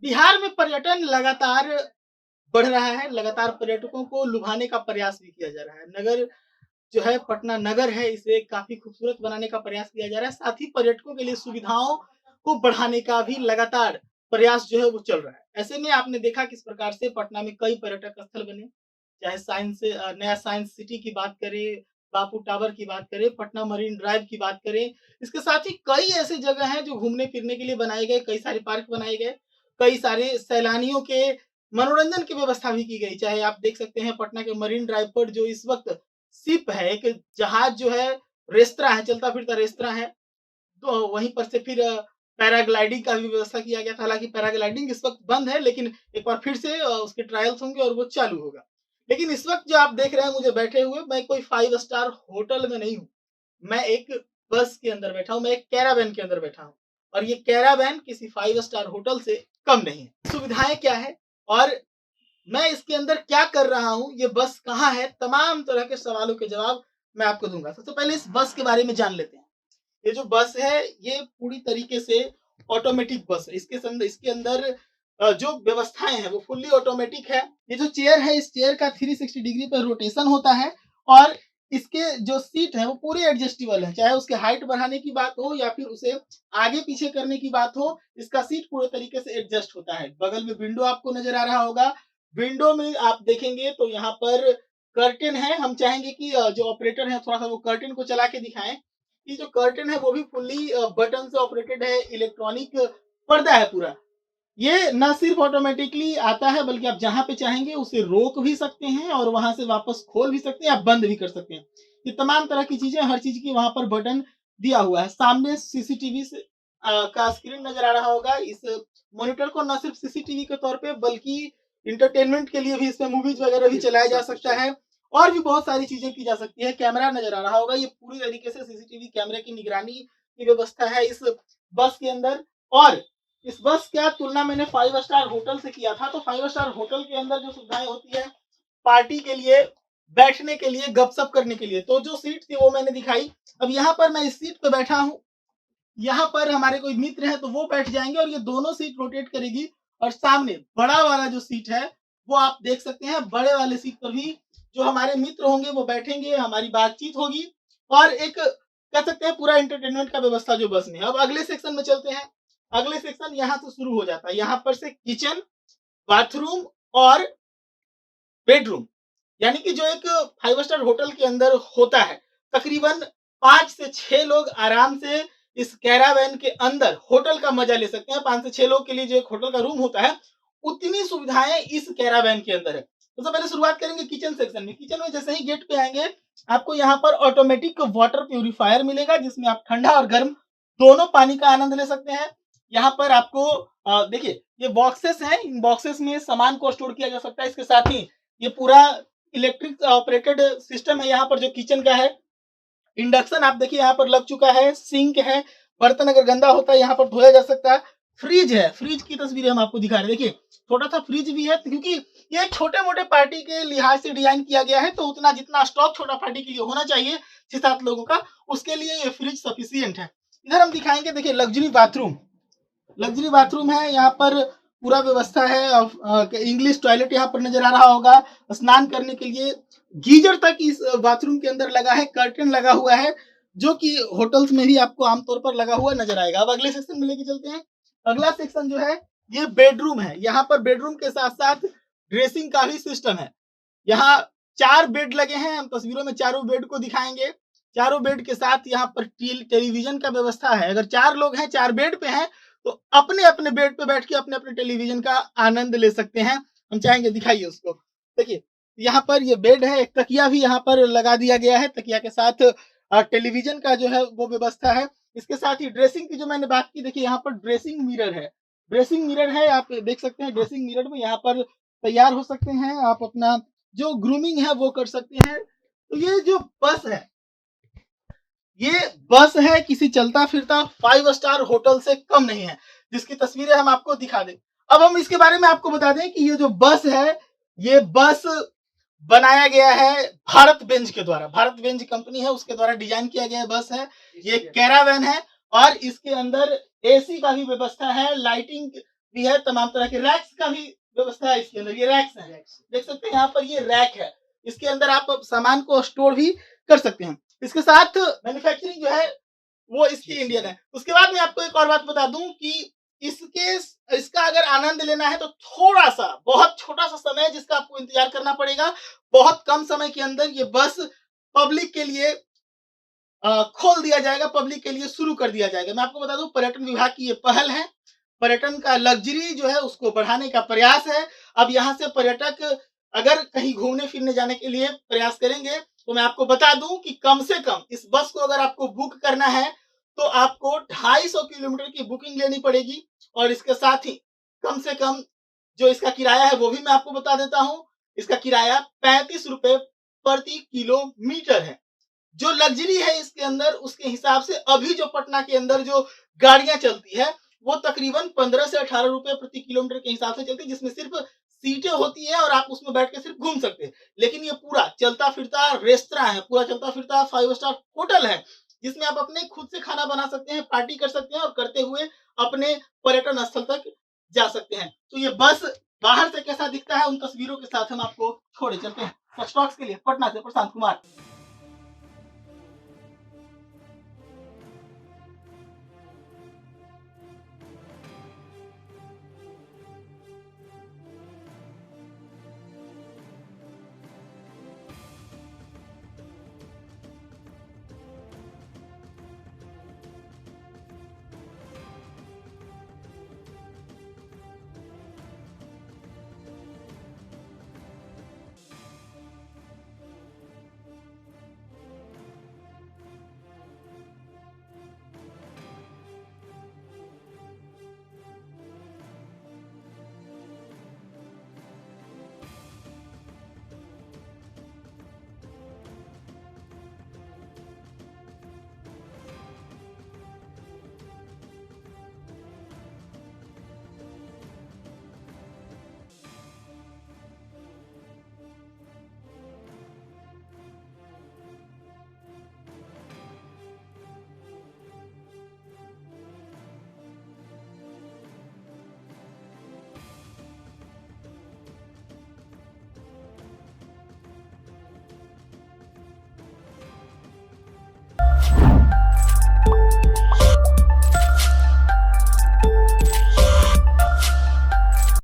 बिहार में पर्यटन लगातार बढ़ रहा है, लगातार पर्यटकों को लुभाने का प्रयास भी किया जा रहा है। नगर जो है पटना नगर है, इसे काफ़ी खूबसूरत बनाने का प्रयास किया जा रहा है। साथ ही पर्यटकों के लिए सुविधाओं को बढ़ाने का भी लगातार प्रयास जो है वो चल रहा है। ऐसे में आपने देखा किस प्रकार से पटना में कई पर्यटक स्थल बने, चाहे नया साइंस सिटी की बात करें, बापू टावर की बात करें, पटना मरीन ड्राइव की बात करें। इसके साथ ही कई ऐसे जगह हैं जो घूमने-फिरने के लिए बनाए गए, कई सारे पार्क बनाए गए, कई सारे सैलानियों के मनोरंजन की व्यवस्था भी की गई। चाहे आप देख सकते हैं पटना के मरीन ड्राइव पर जो इस वक़्त शिप है, एक जहाज जो है, रेस्तरां है, चलता-फिरता रेस्तरां है। तो वहीं पर से फिर पैराग्लाइडिंग का भी व्यवस्था किया गया था। हालाँकि पैराग्लाइडिंग इस वक़्त बंद है, लेकिन एक बार फिर से उसके ट्रायल्स होंगे और वो चालू होगा। लेकिन इस वक़्त जो आप देख रहे हैं मुझे बैठे हुए, मैं कोई 5 स्टार होटल में नहीं हूँ। मैं एक बस के अंदर बैठा हूँ, मैं एक कैरावैन के अंदर बैठा हूँ और ये कैरावैन किसी 5 स्टार होटल से कम नहीं है। सुविधाएँ क्या है और मैं इसके अंदर क्या कर रहा हूँ, ये बस कहाँ है, तमाम तरह के सवालों के जवाब मैं आपको दूँगा। सबसे पहले इस बस के बारे में जान लेते हैं। ये जो बस है, ये पूरी तरीके से ऑटोमेटिक बस है। इसके अंदर जो व्यवस्थाएँ हैं, वो फुल्ली ऑटोमेटिक है। ये जो चेयर है, इस चेयर का 360 डिग्री पे रोटेशन होता है और इसके जो सीट है, वो पूरे एडजस्टेबल है। चाहे उसके हाइट बढ़ाने की बात हो या फिर उसे आगे-पीछे करने की बात हो, इसका सीट पूरे तरीके से एडजस्ट होता है। बगल में विंडो आपको नज़र आ रहा होगा। विंडो में आप देखेंगे तो यहाँ पर कर्टेन है। हम चाहेंगे कि जो ऑपरेटर है थोड़ा-सा वो कर्टेन को चला के दिखाएँ। ये जो कर्टेन है वो भी फुल्ली बटन से ऑपरेटेड है, इलेक्ट्रॉनिक पर्दा है पूरा। ये ना सिर्फ ऑटोमेटिकली आता है बल्कि आप जहाँ पे चाहेंगे उसे रोक भी सकते हैं और वहाँ से वापस खोल भी सकते हैं, आप बंद भी कर सकते हैं। ये तमाम तरह की चीज़ें, हर चीज़ की वहाँ पर बटन दिया हुआ है। सामने सीसीटीवी का स्क्रीन नज़र आ रहा होगा। इस मॉनिटर को ना सिर्फ सीसीटीवी के तौर पे बल्कि एंटरटेनमेंट के लिए भी इसमें मूवीज़ वगैरह भी चलाया जा सकता है और भी बहुत सारी चीज़ें की जा सकती है। कैमरा नज़र आ रहा होगा, ये पूरी तरीके से सीसीटीवी कैमरे की निगरानी की व्यवस्था है इस बस के अंदर और इस बस क्या तुलना मैंने 5 स्टार होटल से किया था, तो 5 स्टार होटल के अंदर जो सुविधाएँ होती है, पार्टी के लिए, बैठने के लिए, गपशप करने के लिए, तो जो सीट थी वो मैंने दिखाई। अब यहाँ पर मैं इस सीट पे बैठा हूँ, यहाँ पर हमारे कोई मित्र हैं तो वो बैठ जाएँगे और ये दोनों सीट रोटेट करेगी और सामने बड़ा वाला जो सीट है, वो आप देख सकते हैं, बड़े वाले सीट पर भी जो हमारे मित्र होंगे वो बैठेंगे, हमारी बातचीत होगी और एक कह सकते हैं पूरा एंटरटेनमेंट का व्यवस्था जो बस में है। अब अगले सेक्शन में चलते हैं। अगले सेक्शन यहाँ से शुरू हो जाता है। यहाँ पर से किचन, बाथरूम और बेडरूम यानी कि जो एक 5 स्टार होटल के अंदर होता है, तकरीबन 5 से 6 लोग आराम से इस कैरावैन के अंदर होटल का मजा ले सकते हैं। 5 से 6 लोग के लिए जो एक होटल का रूम होता है, उतनी सुविधाएँ इस कैरावैन के अंदर है। सबसे पहले शुरुआत करेंगे किचन सेक्शन में। किचन में जैसे ही गेट पे आएँगे, आपको यहाँ पर ऑटोमेटिक वाटर प्यूरीफायर मिलेगा, जिसमें आप ठंडा और गर्म दोनों पानी का आनंद ले सकते हैं। यहाँ पर आपको देखिए, ये बॉक्सेस हैं, इन बॉक्सेस में सामान को स्टोर किया जा सकता है। इसके साथ ही ये पूरा इलेक्ट्रिक ऑपरेटेड सिस्टम है यहाँ पर जो किचन का है। इंडक्शन आप देखिए यहाँ पर लग चुका है, सिंक है, बर्तन अगर गंदा होता है यहाँ पर धोया जा सकता है। फ्रिज है, फ्रिज की तस्वीरें हम आपको दिखा रहे हैं। देखिए, छोटा-सा फ्रिज भी है क्योंकि ये छोटे-मोटे पार्टी के लिहाज से डिज़ाइन किया गया है, तो उतना जितना स्टॉक छोटा पार्टी के लिए होना चाहिए 6-7 लोगों का, उसके लिए ये फ्रिज सफिशिएंट है। इधर हम दिखाएँगे, देखिए लग्जरी बाथरूम है, यहाँ पर पूरा व्यवस्था है। इंग्लिश टॉयलेट यहाँ पर नजर आ रहा होगा। स्नान करने के लिए गीजर तक इस बाथरूम के अंदर लगा है, कर्टन लगा हुआ है, जो कि होटल्स में भी आपको आमतौर पर लगा हुआ नजर आएगा। अब अगले सेक्शन में लेके चलते हैं। अगला सेक्शन जो है ये बेडरूम है। यहाँ पर बेडरूम के साथ साथ ड्रेसिंग का भी सिस्टम है। यहाँ 4 बेड लगे हैं, हम तस्वीरों में चारों बेड को दिखाएंगे। चारों बेड के साथ यहाँ पर टेलीविजन का व्यवस्था है। अगर 4 लोग हैं, 4 बेड पे हैं, तो अपने-अपने बेड पे बैठ के अपने-अपने टेलीविजन का आनंद ले सकते हैं। हम चाहेंगे दिखाइए उसको। देखिए, यहाँ पर ये बेड है, एक तकिया भी यहाँ पर लगा दिया गया है। तकिया के साथ टेलीविजन का जो है वो व्यवस्था है। इसके साथ ही ड्रेसिंग की जो मैंने बात की, देखिए यहाँ पर ड्रेसिंग मिरर है। ड्रेसिंग मिरर है, आप देख सकते हैं ड्रेसिंग मिरर में यहाँ पर तैयार हो सकते हैं, आप अपना जो ग्रूमिंग है वो कर सकते हैं। तो ये जो बस है, ये बस है किसी चलता फिरता 5 स्टार होटल से कम नहीं है, जिसकी तस्वीरें हम आपको दिखा दें। अब हम इसके बारे में आपको बता दें कि ये जो बस है, ये बस बनाया गया है भारत बेंज के द्वारा। भारत बेंज कंपनी है, उसके द्वारा डिजाइन किया गया बस है। ये कैरावैन है और इसके अंदर एसी का भी व्यवस्था है, लाइटिंग भी है, तमाम तरह के रैक्स का भी व्यवस्था है इसके अंदर। ये रैक्स है, देख सकते हैं यहाँ पर ये रैक है, इसके अंदर आप सामान को स्टोर भी कर सकते हैं। इसके साथ मैन्युफैक्चरिंग जो है वो इसकी इंडियन है। उसके बाद मैं आपको एक और बात बता दूं कि इसके इसका अगर आनंद लेना है तो थोड़ा सा, बहुत छोटा सा समय जिसका आपको इंतजार करना पड़ेगा। बहुत कम समय के अंदर ये बस पब्लिक के लिए खोल दिया जाएगा, पब्लिक के लिए शुरू कर दिया जाएगा। मैं आपको बता दूं पर्यटन विभाग की ये पहल है, पर्यटन का लग्जरी जो है उसको बढ़ाने का प्रयास है। अब यहाँ से पर्यटक अगर कहीं घूमने फिरने जाने के लिए प्रयास करेंगे तो मैं आपको बता दूं कि कम से कम इस बस को अगर आपको बुक करना है तो आपको 250 किलोमीटर की बुकिंग लेनी पड़ेगी। और इसके साथ ही कम से कम जो इसका किराया है वो भी मैं आपको बता देता हूं। इसका किराया 35 रुपए प्रति किलोमीटर है। जो लग्जरी है इसके अंदर उसके हिसाब से अभी जो पटना के अंदर जो गाड़ियां चलती है वो तकरीबन 15 से 18 रुपए प्रति किलोमीटर के हिसाब से चलती है, जिसमें सिर्फ सीटें होती है और आप उसमें बैठ के सिर्फ घूम सकते हैं। लेकिन ये पूरा चलता फिरता रेस्तरा है, पूरा चलता फिरता 5 स्टार होटल है, जिसमें आप अपने खुद से खाना बना सकते हैं, पार्टी कर सकते हैं और करते हुए अपने पर्यटन स्थल तक जा सकते हैं। तो ये बस बाहर से कैसा दिखता है उन तस्वीरों के साथ हम आपको छोड़े चलते हैं। सच टॉक्स के लिए पटना से प्रशांत कुमार।